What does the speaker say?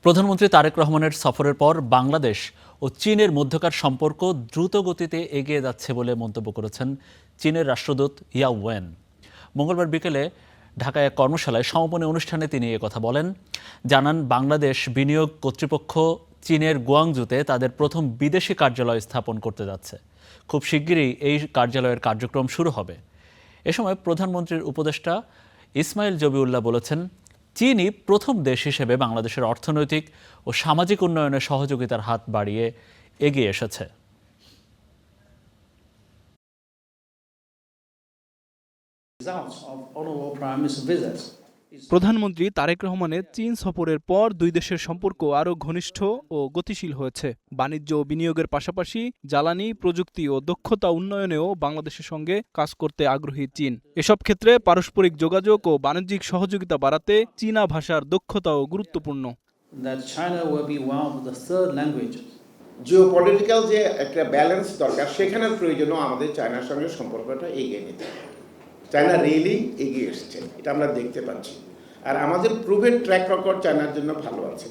প্রধানমন্ত্রী তারেক রহমানের সফরের পর বাংলাদেশ ও চীনের মধ্যকার সম্পর্ক দ্রুত গতিতে এগিয়ে যাচ্ছে বলে মন্তব্য করেছেন চীনের রাষ্ট্রদূত ইয়াও ওয়েন। মঙ্গলবার বিকেলে ঢাকায় এক কর্মশালায় সমাপনী অনুষ্ঠানে তিনি কথা বলেন। জানান, বাংলাদেশ বিনিয়োগ কর্তৃপক্ষ চীনের গুয়াংজুতে তাদের প্রথম বিদেশি কার্যালয় স্থাপন করতে যাচ্ছে। খুব শিগগিরই এই কার্যালয়ের কার্যক্রম শুরু হবে। এ সময় প্রধানমন্ত্রীর উপদেষ্টা ইসমাইল জবিউল্লাহ বলেছেন, চীনই প্রথম দেশ হিসেবে বাংলাদেশের অর্থনৈতিক ও সামাজিক উন্নয়নে সহযোগিতার হাত বাড়িয়ে এগিয়ে এসেছে। প্রধানমন্ত্রী তারেক রহমানের চীন সফরের পর দুই দেশের সম্পর্ক আরও ঘনিষ্ঠ ও গতিশীল হয়েছে। বাণিজ্য ও বিনিয়োগের পাশাপাশি জ্বালানি, প্রযুক্তি ও দক্ষতা উন্নয়নেও বাংলাদেশের সঙ্গে কাজ করতে আগ্রহী চীন। এসব ক্ষেত্রে পারস্পরিক যোগাযোগ ও বাণিজ্যিক সহযোগিতা বাড়াতে চীনা ভাষার দক্ষতাও গুরুত্বপূর্ণ। জিওপলিটিক্যাল যে একটা ব্যালেন্স দরকার, সেখানের প্রয়োজনও আমাদের চায়নার সঙ্গে সম্পর্কটা এগিয়ে নিতে হবে। চায়না রিয়েলি এগিয়ে এসছে, এটা আমরা দেখতে পাচ্ছি। আর আমাদের প্রুভেন ট্র্যাক রেকর্ড চায়নার জন্য ভালো আছে।